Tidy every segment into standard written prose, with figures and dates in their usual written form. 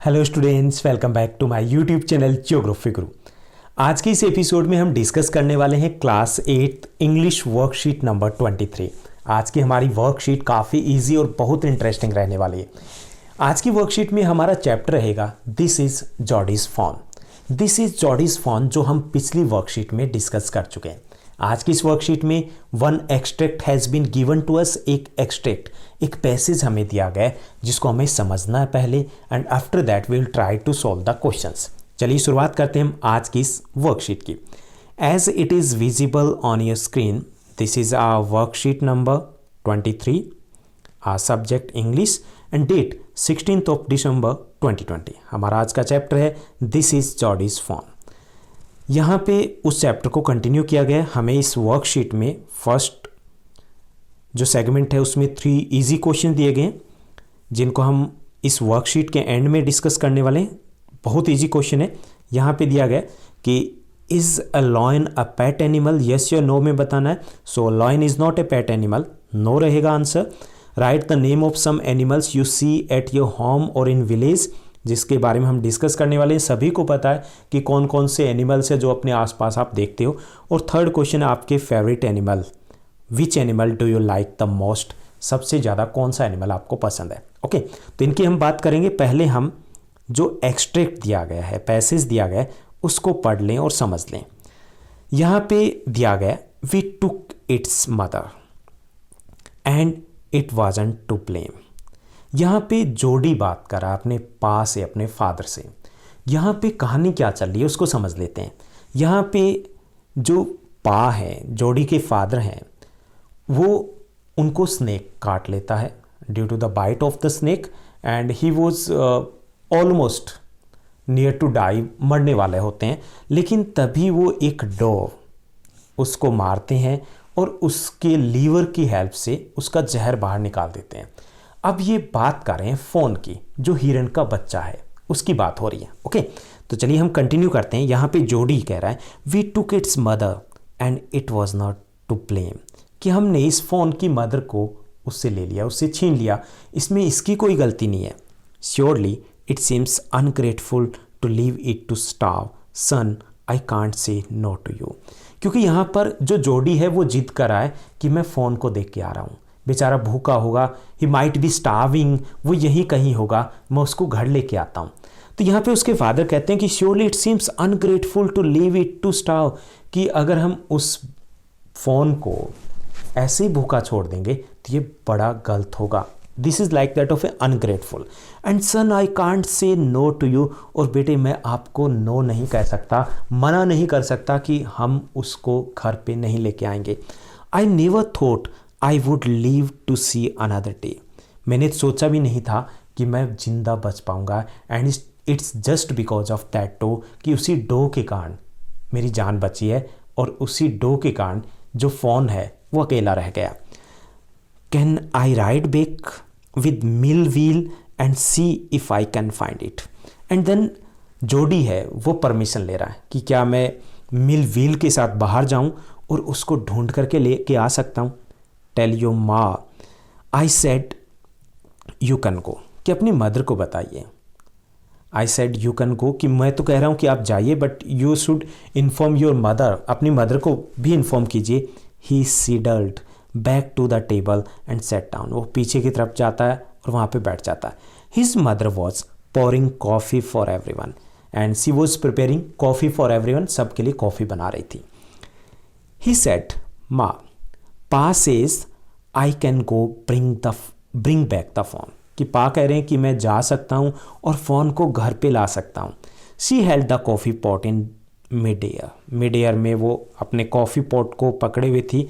Hello students, welcome back to my YouTube channel Geography Guru. आज के इस एपिसोड में हम डिस्कस करने वाले हैं क्लास 8 इंग्लिश वर्कशीट नंबर 23। आज की हमारी वर्कशीट काफ़ी इजी और बहुत इंटरेस्टिंग रहने वाली है। आज की वर्कशीट में हमारा चैप्टर रहेगा this is Jody's fawn. This is Jody's fawn जो हम पिछली वर्कशीट में डिस्कस कर चुके हैं। आज की इस वर्कशीट में one extract has been given to us. एक एक्सट्रैक्ट, एक पैसेज हमें दिया गया है जिसको हमें समझना है पहले, and after that we will try to solve the questions. चलिए शुरुआत करते हैं हम आज की इस वर्कशीट की। As it is visible on your screen, this is our worksheet number 23, our subject English and date 16 December 2020। हमारा आज का चैप्टर है दिस इज़ जॉर्डीज फॉन। यहाँ पे उस चैप्टर को कंटिन्यू किया गया। हमें इस वर्कशीट में फर्स्ट जो सेगमेंट है उसमें 3 इजी क्वेश्चन दिए गए हैं जिनको हम इस वर्कशीट के एंड में डिस्कस करने वाले हैं। बहुत इजी क्वेश्चन है। यहाँ पे दिया गया कि is a lion a pet animal, yes या नो में बताना है। So lion is not a pet animal, no रहेगा answer. Right the name of some animals you see at your home और इन विलेज, जिसके बारे में हम डिस्कस करने वाले हैं। सभी को पता है कि कौन कौन से एनिमल्स है जो अपने आसपास आप देखते हो। और थर्ड क्वेश्चन है आपके favourite animal, which animal do you like the most, सबसे ज़्यादा कौन सा एनिमल आपको पसंद है। ओके, तो इनकी हम बात करेंगे। पहले हम जो एक्सट्रैक्ट दिया गया है, पैसेज दिया गया है, उसको पढ़ लें और समझ लें। यहाँ पे दिया गया we took its mother and it wasn't to blame. यहाँ पे जोड़ी बात करा अपने पा से, अपने फादर से। यहाँ पे कहानी क्या चल रही है उसको समझ लेते हैं। यहाँ पे जो पा है, जोड़ी के फादर हैं, वो उनको स्नेक काट लेता है due to the bite of the snake and he was almost near to die, मरने वाले होते हैं। लेकिन तभी वो एक डॉग उसको मारते हैं और उसके लीवर की हेल्प से उसका जहर बाहर निकाल देते हैं। अब ये बात कर रहे हैं फ़ोन की, जो हिरन का बच्चा है उसकी बात हो रही है। ओके, तो चलिए हम कंटिन्यू करते हैं। यहाँ पे जोड़ी कह रहा है we took its mother and it was not to blame, कि हमने इस फ़ोन की मदर को उससे ले लिया, उससे छीन लिया, इसमें इसकी कोई गलती नहीं है। Surely it seems ungrateful to leave it to starve, son I can't say no to you. क्योंकि यहाँ पर जो जोड़ी है वो जिद कर रहा है कि मैं फ़ोन को देख के आ रहा हूँ, बेचारा भूखा होगा, ही माइट बी स्टार्विंग, वो यहीं कहीं होगा, मैं उसको घर लेके आता हूँ। तो यहाँ पे उसके फादर कहते हैं कि surely it seems ungrateful to leave it to starve, कि अगर हम उस फ़ोन को ऐसे ही भूखा छोड़ देंगे तो ये बड़ा गलत होगा। This is like that of a ungrateful and son I can't say no to you, और बेटे मैं आपको नो नहीं कह सकता, मना नहीं कर सकता कि हम उसको घर पे नहीं लेके आएंगे। I never thought I would live to see another day, मैंने सोचा भी नहीं था कि मैं जिंदा बच पाऊंगा। And it's just because of that doe, कि उसी डो के कारण मेरी जान बची है और उसी डो के कारण जो फ़ोन है वो अकेला रह गया। Can I ride back with Millwheel and see if I can find it. And then Jody है वो परमिशन ले रहा है कि क्या मैं मिल व्हील के साथ बाहर जाऊं और उसको ढूंढ करके लेके आ सकता हूं। Tell your ma I said you can go, कि अपनी मदर को बताइए। I said you can go, कि मैं तो कह रहा हूँ कि आप जाइए, but you should inform your mother, अपनी मदर को भी इन्फॉर्म कीजिए। He sidled back to the table and sat down, वो पीछे की तरफ जाता है और वहाँ पे बैठ जाता है। His mother was pouring coffee for everyone and she was preparing coffee for everyone, सबके लिए कॉफ़ी बना रही थी। ही सेड माँ पा says I can go bring back the phone, कि पा कह रहे हैं कि मैं जा सकता हूँ और फ़ोन को घर पे ला सकता हूँ। She held the coffee pot in mid air में वो अपने कॉफ़ी पॉट को पकड़े हुए थी।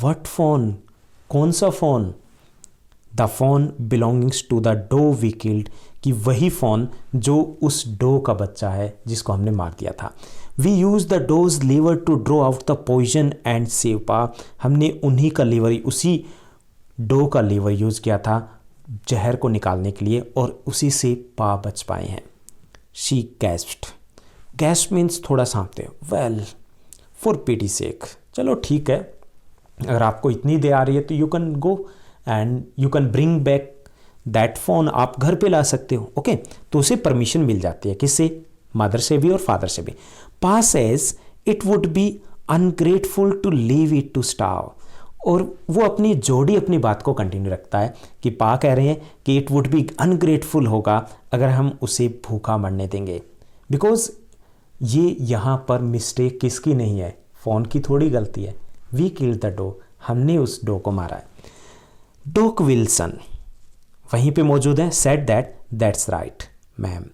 वट फ़ोन, कौन सा phone? The phone belongings to the doe we killed, कि वही फ़ोन जो उस डो का बच्चा है जिसको हमने मार दिया था। We use the doe's liver to draw out the poison and save Pa, हमने उन्हीं का लीवर, उसी डो का लीवर यूज़ किया था जहर को निकालने के लिए, और उसी से पा बच पाए हैं। शी गैस्प्ड, गैस्प मीन्स थोड़ा सांपते, वेल फॉर पिटी सेक, चलो ठीक है, अगर आपको इतनी दे आ रही है तो you can go and you can bring back that phone आप घर पे ला सकते हो। ओके, तो उसे परमिशन मिल जाती है, किससे? मदर से भी और फादर से भी। Pa says it would be ungrateful to leave it to starve, और वो अपनी जोड़ी अपनी बात को कंटिन्यू रखता है कि पा कह रहे हैं कि इट वुड बी अनग्रेटफुल होगा अगर हम उसे भूखा मरने देंगे। बिकॉज ये यहाँ पर मिस्टेक किसकी नहीं है, फ़ोन की थोड़ी गलती है। वी किल्ड द डॉग, हमने उस डॉग को मारा है। डॉग विल्सन वहीं पे मौजूद है। Said that's right ma'am,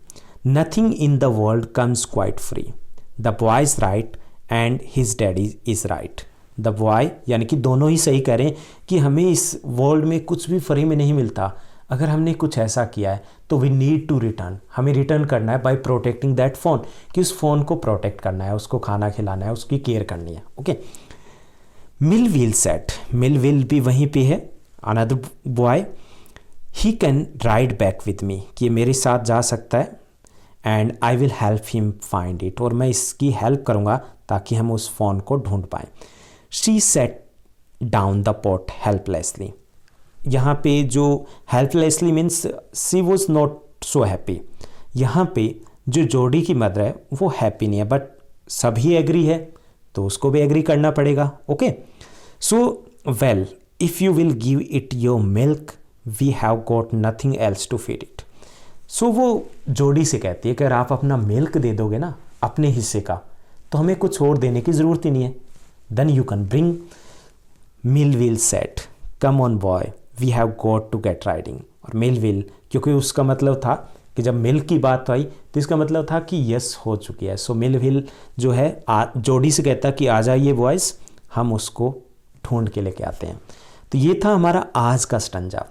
nothing in the world comes quite free, the boy is right and his daddy is right. The boy यानी कि दोनों ही सही कह रहे हैं कि हमें इस वर्ल्ड में कुछ भी फ्री में नहीं मिलता। अगर हमने कुछ ऐसा किया है तो वी नीड टू रिटर्न, हमें रिटर्न करना है बाय प्रोटेक्टिंग दैट फ़ोन, कि उस फ़ोन को प्रोटेक्ट करना है, उसको खाना खिलाना है, उसकी केयर करनी है। ओके, मिलविल सेट, मिलविल भी वहीं पे है, another boy, he can ride back with me, कि मेरे साथ जा सकता है, and I will help him find it, और मैं इसकी हेल्प करूँगा ताकि हम उस फ़ोन को ढूंढ पाएँ। She said down the pot helplessly, यहाँ पे जो helplessly means she was not so happy. यहाँ पे जो जोड़ी की मदर है वो हैप्पी नहीं है, बट सभी एग्री है तो उसको भी एग्री करना पड़ेगा। Okay, so well if you will give it your milk we have got nothing else to feed it. So वो जोड़ी से कहती है कि अगर आप अपना मिल्क दे दोगे ना अपने हिस्से का, तो हमें कुछ और देने की ज़रूरत ही नहीं है। Then you can bring. Millwheel said come on boy we have got to get riding. और मिलविल, क्योंकि उसका मतलब था कि जब मिल्क की बात आई तो इसका मतलब था कि यस हो चुकी है। सो मिलविल जो है जोड़ी से कहता कि आ जाइए बॉयज़, हम उसको ढूंढ के लेके आते हैं। तो ये था हमारा आज का stanza.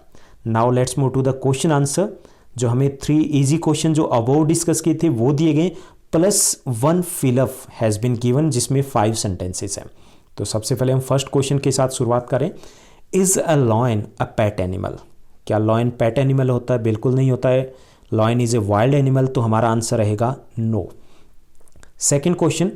Now let's move to the question answer. जो हमें 3 इजी क्वेश्चन जो अबोव डिस्कस किए थे वो दिए गए, plus 1 fill up has been given जिसमें 5 सेंटेंसेस हैं। तो सबसे पहले हम फर्स्ट क्वेश्चन के साथ शुरुआत करें। Is a lion a pet animal? क्या लॉयन पेट एनिमल होता है? बिल्कुल नहीं होता है। Lion is a wild animal, तो हमारा आंसर रहेगा no. Second question,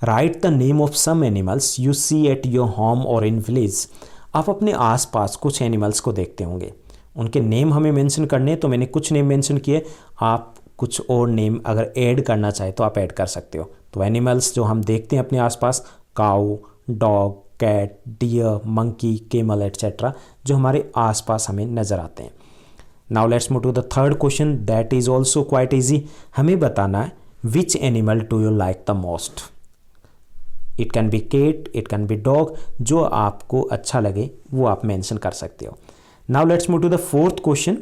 write the name of some animals you see at your home और इन विलेज। आप अपने आसपास कुछ एनिमल्स को देखते होंगे, उनके नेम हमें मेंशन करने हैं। तो मैंने कुछ नेम मेंशन किए, आप कुछ और नेम अगर ऐड करना चाहे तो आप ऐड कर सकते हो। तो एनिमल्स जो हम देखते हैं अपने आसपास, cow, dog, cat, deer, monkey, camel etcetera, जो हमारे आसपास हमें नज़र आते हैं। Now let's move to the third question, that is also quite easy. हमें बताना है which animal do you like the most. It can be cat, it can be dog, जो आपको अच्छा लगे वो आप मेंशन कर सकते हो। Now let's move to the fourth question.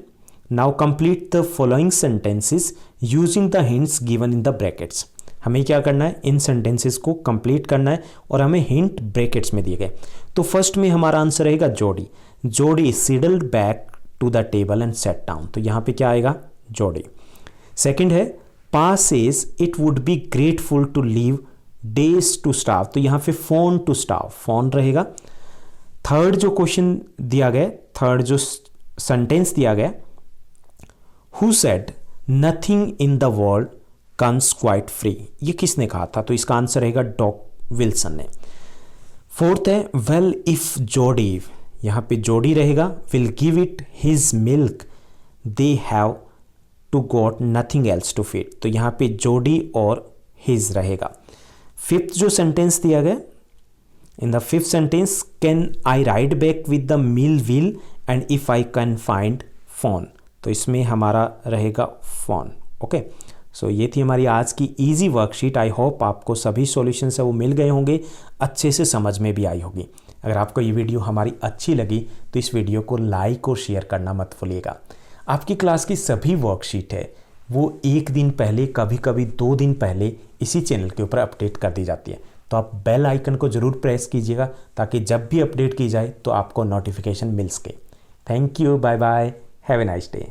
Now complete the following sentences using the hints given in the brackets. हमें क्या करना है, इन सेंटेंसेस को कंप्लीट करना है और हमें हिंट ब्रैकेट्स में दिए गए। तो फर्स्ट में हमारा आंसर रहेगा Jody. Jody sidled back to the table and sat down, तो यहाँ पे क्या आएगा, जोड़ी। सेकंड है pa says it would be grateful to leave days to starve, तो यहाँ पे फोन टू स्टार्व, फोन रहेगा। थर्ड जो क्वेश्चन दिया गया, थर्ड जो सेंटेंस दिया गया, who said nothing in the world comes quite free, ये किसने कहा था, तो इसका आंसर रहेगा डॉग विल्सन ने। फोर्थ है वेल इफ जोड़ी, यहाँ पे जोड़ी रहेगा, will give it his milk they have to got nothing else to feed, तो यहाँ पे जोड़ी और हिज रहेगा। फिफ्थ जो सेंटेंस दिया गया, in the fifth sentence can I ride back with the mill wheel and if I can find phone, तो इसमें हमारा रहेगा फोन। ओके, सो ये थी हमारी आज की इजी वर्कशीट। आई होप आपको सभी सॉल्यूशंस है वो मिल गए होंगे, अच्छे से समझ में भी आई होगी। अगर आपको ये वीडियो हमारी अच्छी लगी तो इस वीडियो को लाइक और शेयर करना मत भूलिएगा। आपकी क्लास की सभी वर्कशीट है वो एक दिन पहले, कभी कभी 2 दिन पहले इसी चैनल के ऊपर अपडेट कर दी जाती है, तो आप बेल आइकन को ज़रूर प्रेस कीजिएगा ताकि जब भी अपडेट की जाए तो आपको नोटिफिकेशन मिल सके। Thank you, bye bye, have a nice day.